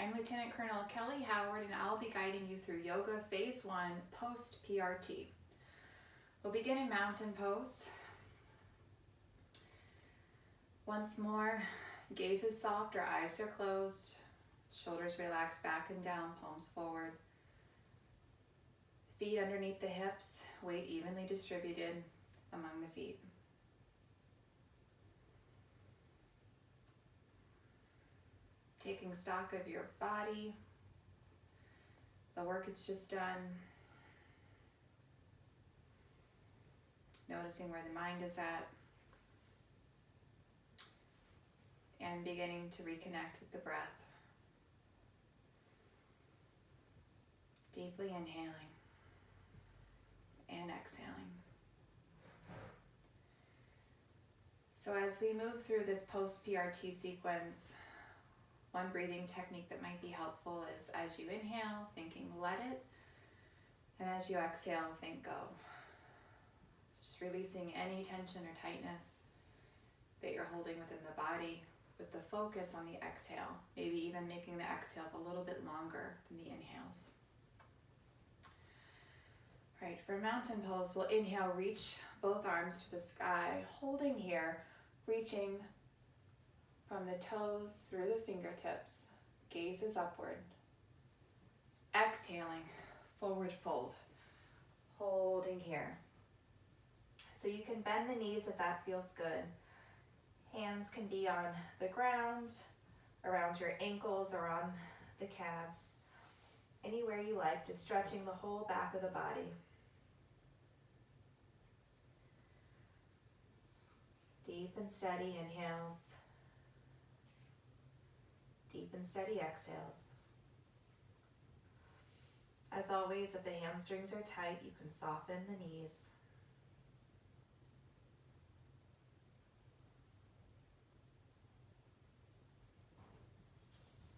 I'm Lieutenant Colonel Kelly Howard, and I'll be guiding you through Yoga Phase 1 post-PRT. We'll begin in mountain pose. Once more, gaze is soft, our eyes are closed, shoulders relax back and down, palms forward. Feet underneath the hips, weight evenly distributed among the feet. Taking stock of your body, the work it's just done. Noticing where the mind is at. And beginning to reconnect with the breath. Deeply inhaling and exhaling. So as we move through this post-PRT sequence, one breathing technique that might be helpful is as you inhale, thinking let it, and as you exhale, think go. It's just releasing any tension or tightness that you're holding within the body with the focus on the exhale, maybe even making the exhales a little bit longer than the inhales. All right, for mountain pose, we'll inhale, reach both arms to the sky, holding here, reaching from the toes through the fingertips, gaze is upward. Exhaling, forward fold, holding here. So you can bend the knees if that feels good. Hands can be on the ground, around your ankles or on the calves. Anywhere you like, just stretching the whole back of the body. Deep and steady inhales. Deep and steady exhales. As always, if the hamstrings are tight, you can soften the knees.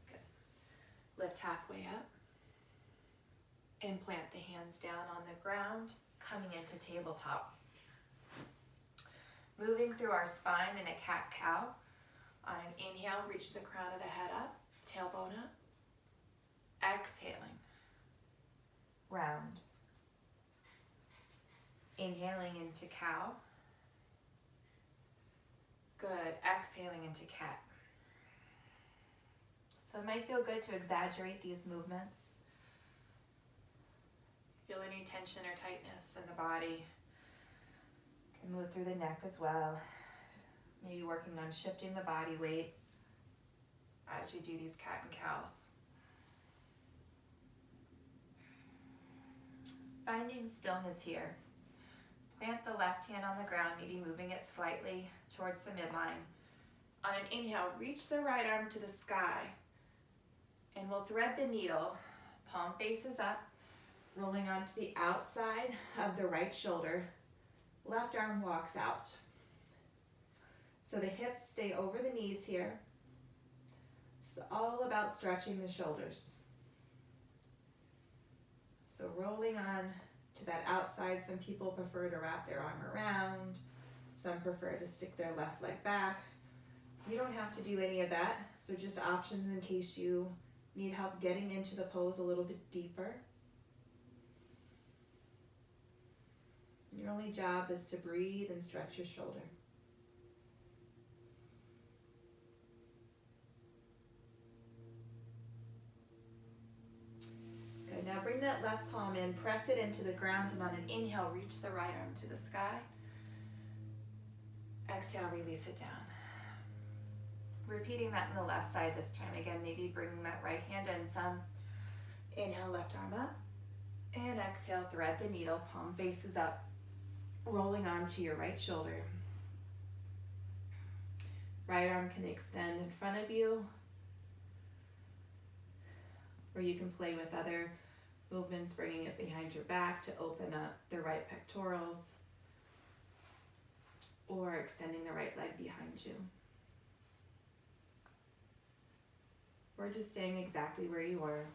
Good. Lift halfway up. And plant the hands down on the ground, coming into tabletop. Moving through our spine in a cat-cow. On an inhale, reach the crown of the head up, tailbone up. Exhaling, round. Inhaling into cow. Good, exhaling into cat. So it might feel good to exaggerate these movements. Feel any tension or tightness in the body. Can move through the neck as well. Maybe working on shifting the body weight as you do these cat and cows. Finding stillness here. Plant the left hand on the ground, maybe moving it slightly towards the midline. On an inhale, reach the right arm to the sky. And we'll thread the needle, palm faces up, rolling onto the outside of the right shoulder. Left arm walks out. So the hips stay over the knees here. It's all about stretching the shoulders. So rolling on to that outside. Some people prefer to wrap their arm around. Some prefer to stick their left leg back. You don't have to do any of that. So just options in case you need help getting into the pose a little bit deeper. Your only job is to breathe and stretch your shoulder. Good, now bring that left palm in, press it into the ground, and on an inhale, reach the right arm to the sky. Exhale, release it down. Repeating that on the left side this time. Again, maybe bringing that right hand in some. Inhale, left arm up. And exhale, thread the needle, palm faces up. Rolling onto your right shoulder. Right arm can extend in front of you, or you can play with other movements, bringing it behind your back to open up the right pectorals, or extending the right leg behind you. Or just staying exactly where you were.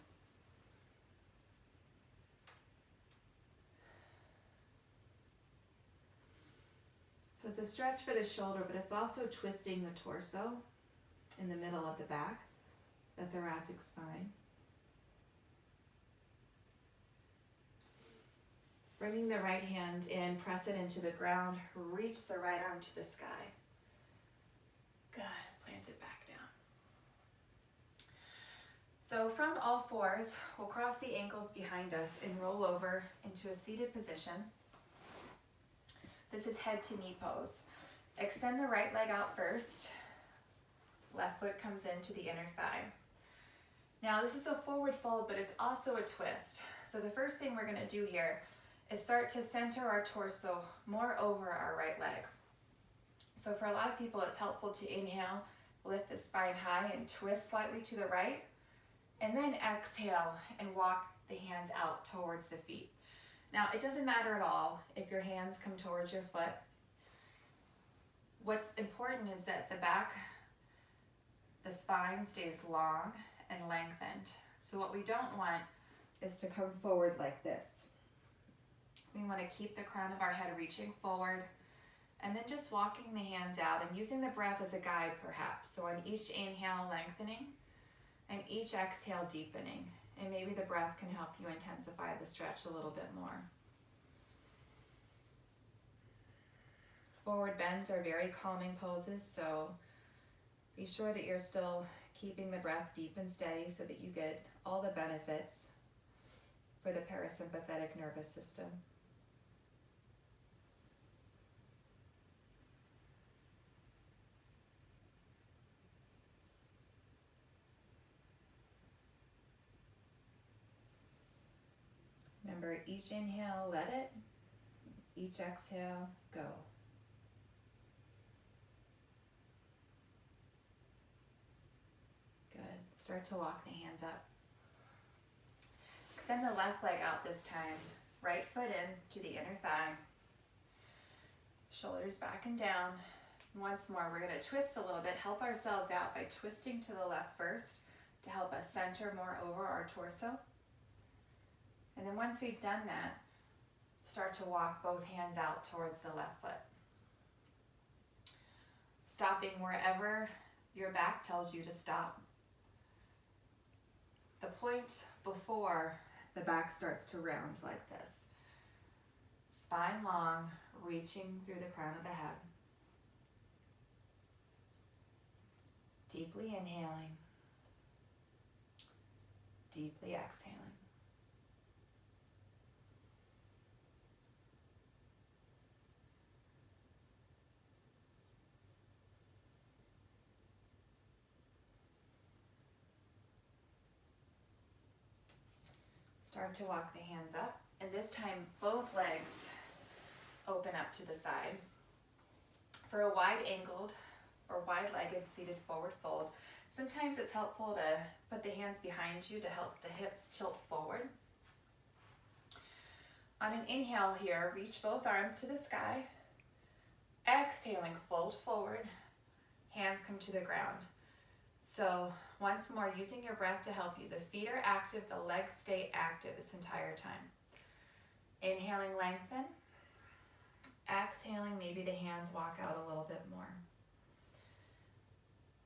So it's a stretch for the shoulder, but it's also twisting the torso in the middle of the back. the thoracic spine. Bringing the right hand in, press it into the ground, reach the right arm to the sky. Good, plant it back down. So from all fours, we'll cross the ankles behind us and roll over into a seated position. This is head to knee pose. Extend the right leg out first. Left foot comes into the inner thigh. Now this is a forward fold, but it's also a twist. So the first thing we're gonna do here is start to center our torso more over our right leg. So for a lot of people, it's helpful to inhale, lift the spine high and twist slightly to the right, and then exhale and walk the hands out towards the feet. Now, it doesn't matter at all if your hands come towards your foot. What's important is that the back, the spine stays long and lengthened. So what we don't want is to come forward like this. We want to keep the crown of our head reaching forward and then just walking the hands out and using the breath as a guide perhaps. So on each inhale, lengthening, and each exhale, deepening. And maybe the breath can help you intensify the stretch a little bit more. Forward bends are very calming poses, so be sure that you're still keeping the breath deep and steady so that you get all the benefits for the parasympathetic nervous system. Remember, each inhale, let it. Each exhale, go. Good. Start to walk the hands up. Extend the left leg out this time. Right foot in to the inner thigh. Shoulders back and down. Once more, we're going to twist a little bit. Help ourselves out by twisting to the left first to help us center more over our torso. And then once we've done that, start to walk both hands out towards the left foot. Stopping wherever your back tells you to stop. The point before the back starts to round like this. Spine long, reaching through the crown of the head. Deeply inhaling. Deeply exhaling. Start to walk the hands up, and this time both legs open up to the side. For a wide-angled or wide-legged seated forward fold, sometimes it's helpful to put the hands behind you to help the hips tilt forward. On an inhale here, reach both arms to the sky. Exhaling, fold forward, hands come to the ground. So once more, using your breath to help you. The feet are active, the legs stay active this entire time. Inhaling, lengthen. Exhaling, maybe the hands walk out a little bit more.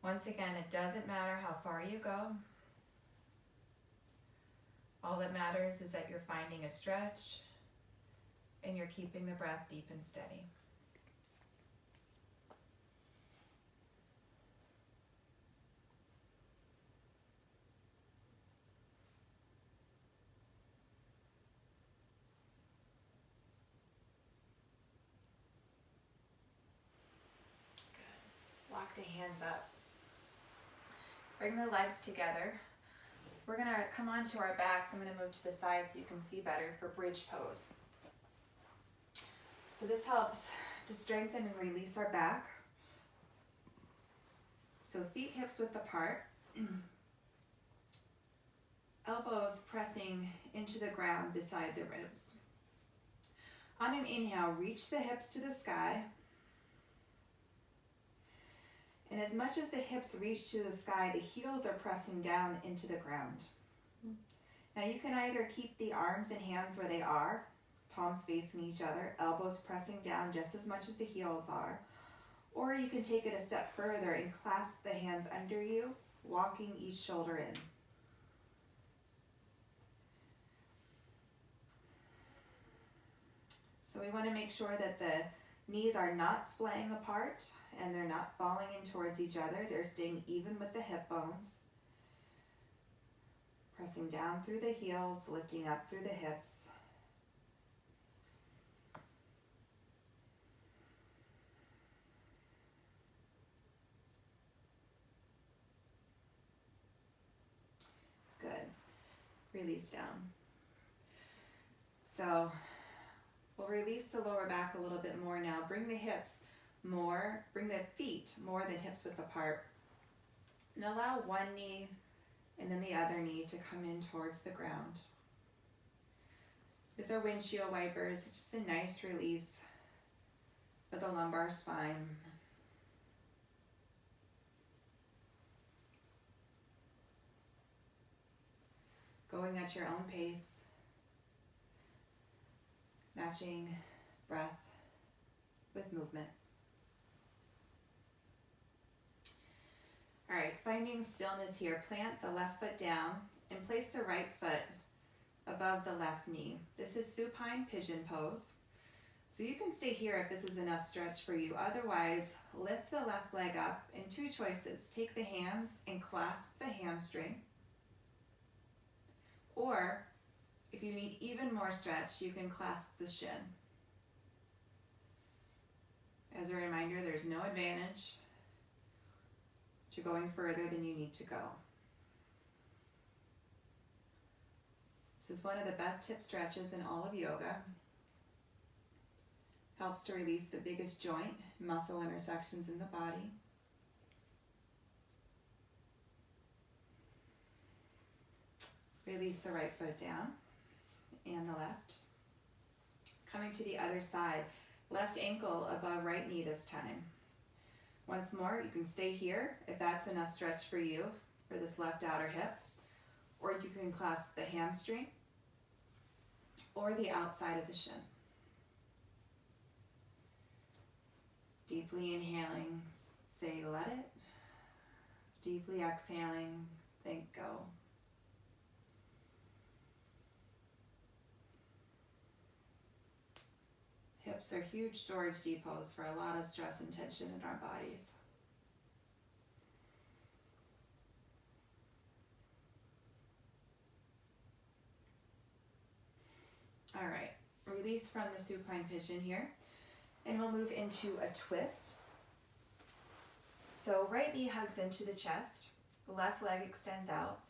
Once again, it doesn't matter how far you go. All that matters is that you're finding a stretch and you're keeping the breath deep and steady. Walk the hands up. Bring the legs together. We're going to come onto our backs. I'm going to move to the side so you can see better for bridge pose. So this helps to strengthen and release our back. So feet hips width apart. Elbows pressing into the ground beside the ribs. On an inhale, reach the hips to the sky. And as much as the hips reach to the sky, the heels are pressing down into the ground. Now you can either keep the arms and hands where they are, palms facing each other, elbows pressing down just as much as the heels are, or you can take it a step further and clasp the hands under you walking each shoulder in. So we want to make sure that the knees are not splaying apart and they're not falling in towards each other. They're staying even with the hip bones. Pressing down through the heels, lifting up through the hips. Good. Release down. So we'll release the lower back a little bit more now. Bring the feet more than hips width apart. And allow one knee and then the other knee to come in towards the ground. Here's our windshield wipers, just a nice release for the lumbar spine. Going at your own pace, matching breath with movement. All right, finding stillness here. Plant the left foot down and place the right foot above the left knee. This is supine pigeon pose. So you can stay here if this is enough stretch for you. Otherwise, lift the left leg up in two choices. Take the hands and clasp the hamstring. Or if you need even more stretch, you can clasp the shin. As a reminder, there's no advantage to going further than you need to go. This is one of the best hip stretches in all of yoga. Helps to release the biggest joint, muscle intersections in the body. Release the right foot down and the left. Coming to the other side, left ankle above right knee this time. Once more, you can stay here if that's enough stretch for you for this left outer hip, or you can clasp the hamstring or the outside of the shin. Deeply inhaling, say let it. Deeply exhaling, think go. Hips are huge storage depots for a lot of stress and tension in our bodies. All right, release from the supine pigeon here, and we'll move into a twist. So right knee hugs into the chest, left leg extends out,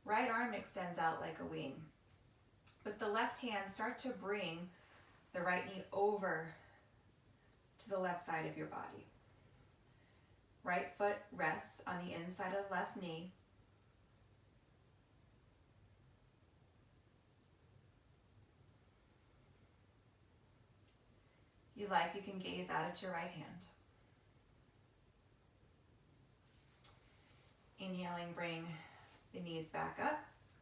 right arm extends out like a wing. With the left hand, start to bring the right knee over to the left side of your body. Right foot rests on the inside of left knee. You like, you can gaze out at your right hand. Inhaling, bring the knees back up.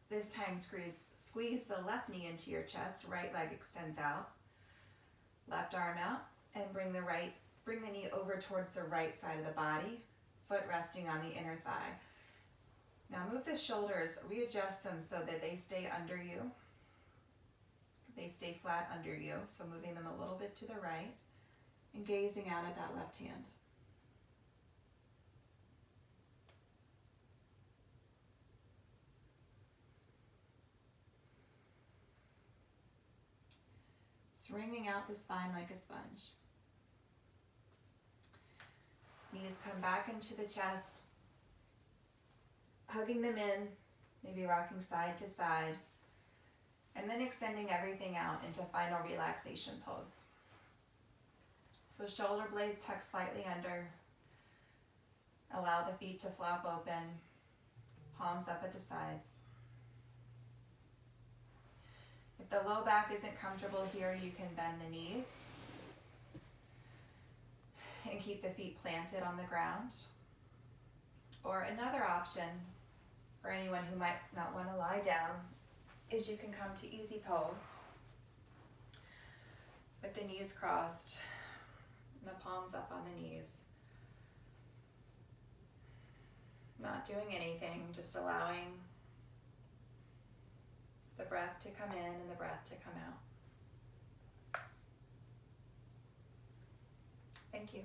This time squeeze the left knee into your chest, right leg extends out. Left arm out, and bring the knee over towards the right side of the body, foot resting on the inner thigh. Now move the shoulders, readjust them so that they stay under you. They stay flat under you, so moving them a little bit to the right and gazing out at that left hand. Wringing out the spine like a sponge. Knees come back into the chest, hugging them in, maybe rocking side to side, and then extending everything out into final relaxation pose. So shoulder blades tuck slightly under. Allow the feet to flop open, palms up at the sides. If the low back isn't comfortable here, you can bend the knees and keep the feet planted on the ground. Or another option for anyone who might not want to lie down is you can come to easy pose with the knees crossed and the palms up on the knees. Not doing anything, just allowing the breath to come in and the breath to come out. Thank you.